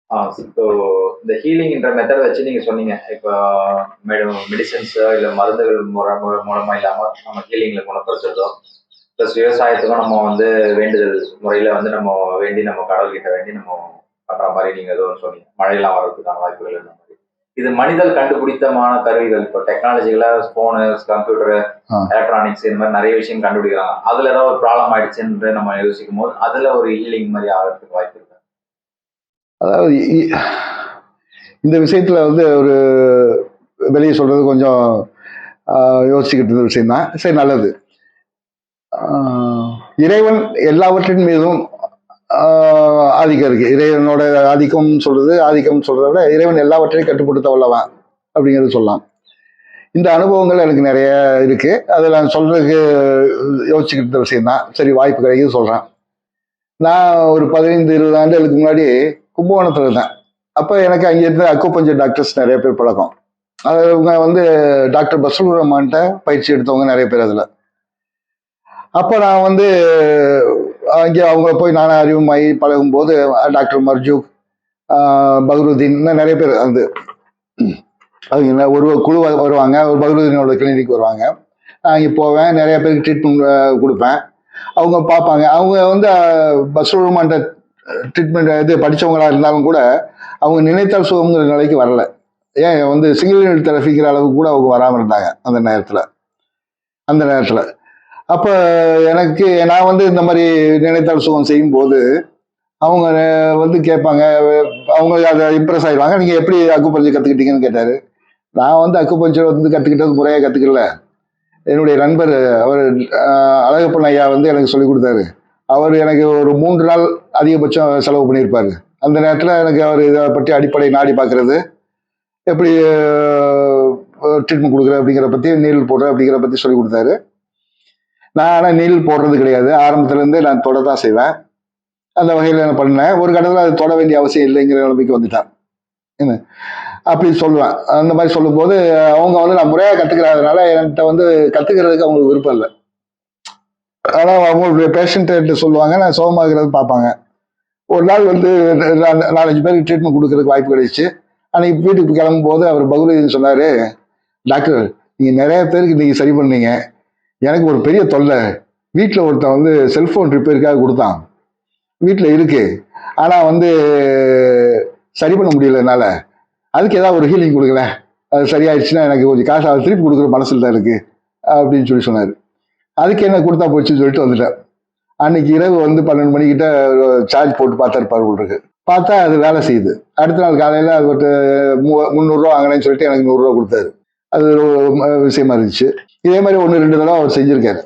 இப்போ இந்த ஹீலிங்ன்ற மெத்தட் வச்சு நீங்க சொன்னீங்க. இப்போ மெடிசின்ஸோ இல்ல மருந்துகள் மூலமா இல்லாம நம்ம ஹீலிங்ல குணப்படுத்துறதோ, பிளஸ் விவசாயத்துக்கும் நம்ம வந்து வேண்டுதல் முறையில வந்து நம்ம வேண்டி நம்ம கடவுள்கிட்ட வேண்டி நம்ம பண்ற மாரி நீங்க ஏதோ ஒண்ணு சொன்னீங்க. மழையெல்லாம் வர்றதுக்கான வாய்ப்புகள் இருந்த மாரி. இது மனிதர் கண்டுபிடித்தமான கருவிகள். இப்போ டெக்னாலஜிகளா ஃபோனு, கம்ப்யூட்டரு, எலக்ட்ரானிக்ஸ் இந்த மாரி நெறைய விஷயம் கண்டுபிடிக்கிறாங்க. அதுல ஏதாவது ஒரு ப்ராப்ளம் ஆயிடுச்சுன்னு நம்ம யோசிக்கும்போது, அதுல ஒரு ஹீலிங் மாரி ஆகுறதுக்கு வாய்ப்பு இருக்கா? அதாவது இந்த விஷயத்துல வந்து ஒரு வெளியே சொல்றது கொஞ்சம் யோசிச்சுக்கிட்டு இருந்த விஷயம் தான். சரி, நல்லது. இறைவன் எல்லாவற்றின் மீதும் ஆதிக்கம் இருக்கு. இறைவனோட ஆதிக்கம் சொல்றது, ஆதிக்கம் சொல்றதை விட இறைவன் எல்லாவற்றையும் கட்டுப்படுத்த வல்லவன் அப்படிங்கிறது சொல்லலாம். இந்த அனுபவங்கள் எனக்கு நிறைய இருக்கு. அதில் நான் சொல்றதுக்கு யோசிச்சுக்கிட்டு இருந்த விஷயம் தான். சரி, வாய்ப்பு கிடைக்குது சொல்றேன். நான் ஒரு 15-20 ஆண்டுகளுக்கு முன்னாடி கும்பகோணத்துல இருந்தேன். அப்போ எனக்கு அங்கே இருந்த அக்குபஞ்சர் டாக்டர்ஸ் நிறைய பேர் பழக்கம். அவங்க வந்து டாக்டர் பசுரமான்ட்ட பயிற்சி எடுத்தவங்க நிறைய பேர் அதில். அப்போ நான் வந்து அங்கே அவங்கள போய் நானும் அறிவுமாயி பழகும்போது டாக்டர் மர்ஜூக், பஹ்ருதீன், நிறைய பேர் வந்து அவங்க ஒரு குழு வருவாங்க. ஒரு பஹ்ருதீனோட கிளினிக் வருவாங்க. நான் இங்கே போவேன், நிறைய பேருக்கு ட்ரீட்மெண்ட் கொடுப்பேன். அவங்க பார்ப்பாங்க. அவங்க வந்து பசுரமான்ட்ட ட்ரீட்மெண்ட் இது படித்தவங்களா இருந்தாலும் கூட அவங்க நினைத்தால் சுகம்ங்கிற நிலைக்கு வரல. ஏன் வந்து சிங்கிள் தெரபிங்கிற அளவுக்கு கூட அவங்க வராமல் இருந்தாங்க அந்த நேரத்தில். அப்போ எனக்கு நான் வந்து இந்த மாதிரி நினைத்தால் சுகம் செய்யும் போது அவங்க வந்து கேட்பாங்க. அவங்க அதை இம்ப்ரெஸ் ஆயிடுவாங்க. நீங்கள் எப்படி அக்குபஞ்சர் கற்றுக்கிட்டீங்கன்னு கேட்டார். நான் வந்து அக்குபஞ்சர் வந்து கற்றுக்கிட்டது முறையாக கற்றுக்கல. என்னுடைய நண்பர் அவர் அழகப்பன் ஐயா வந்து எனக்கு சொல்லிக் கொடுத்தாரு. அவர் எனக்கு ஒரு 3 நாள் அதிகபட்சம் செலவு பண்ணியிருப்பாரு. அந்த நேரத்தில் எனக்கு அவர் இதை பற்றி அடிப்படை நாடி பார்க்கறது, எப்படி ட்ரீட்மெண்ட் கொடுக்குற அப்படிங்கிற பற்றி, நீரில் போடுற அப்படிங்கிற பற்றி சொல்லி கொடுத்தாரு. நான் ஆனால் நீரில் போடுறது கிடையாது. ஆரம்பத்துலேருந்தே நான் தொட தான் செய்வேன். அந்த வகையில் நான் பண்ணேன். ஒரு கட்டத்தில் அது தொட வேண்டிய அவசியம் இல்லைங்கிற நிலைமைக்கு வந்துட்டான். என்ன அப்படி சொல்லுவேன். அந்த மாதிரி சொல்லும்போது அவங்க வந்து நான் முறையாக கற்றுக்கிறதுனால என்கிட்ட வந்து கற்றுக்கிறதுக்கு அவங்களுக்கு விருப்பம் இல்லை. ஆனால் அவங்களுடைய பேஷண்ட்டு சொல்லுவாங்க, நான் சுகமாகிறது பார்ப்பாங்க. ஒரு நாள் வந்து 4-5 பேருக்கு ட்ரீட்மெண்ட் கொடுக்கறதுக்கு வாய்ப்பு கிடைச்சு. அன்னைக்கு வீட்டுக்கு கிளம்பும் போது அவர் பகுரீதன் சொன்னார், டாக்டர் நீங்கள் நிறைய பேருக்கு நீங்கள் சரி பண்ணீங்க, எனக்கு ஒரு பெரிய தொல்லை. வீட்டில் ஒருத்தன் வந்து செல்ஃபோன் ரிப்பேருக்காக கொடுத்தான், வீட்டில் இருக்கு, ஆனால் வந்து சரி பண்ண முடியல என்னால். அதுக்கு ஏதாவது ஒரு ஹீலிங் கொடுக்கல, அது சரியாயிடுச்சுன்னா எனக்கு கொஞ்சம் காசு அதை திருப்பி கொடுக்குற மனசில் தான் இருக்குது அப்படின்னு சொன்னார். அதுக்கு என்ன கொடுத்தா போச்சுன்னு சொல்லிட்டு வந்துட்டேன். அன்னைக்கு இரவு வந்து 12 மணிக்கிட்ட சார்ஜ் போட்டு பார்த்தாரு இருக்கு. பார்த்தா அது வேலை செய்யுது. அடுத்த நாள் காலையில் அது 300 ரூபா வாங்கினேன்னு சொல்லிட்டு எனக்கு 100 ரூபா கொடுத்தாரு. அது ஒரு விஷயமா இருந்துச்சு. இதே மாதிரி 1-2 தடவை அவர் செஞ்சிருக்காரு.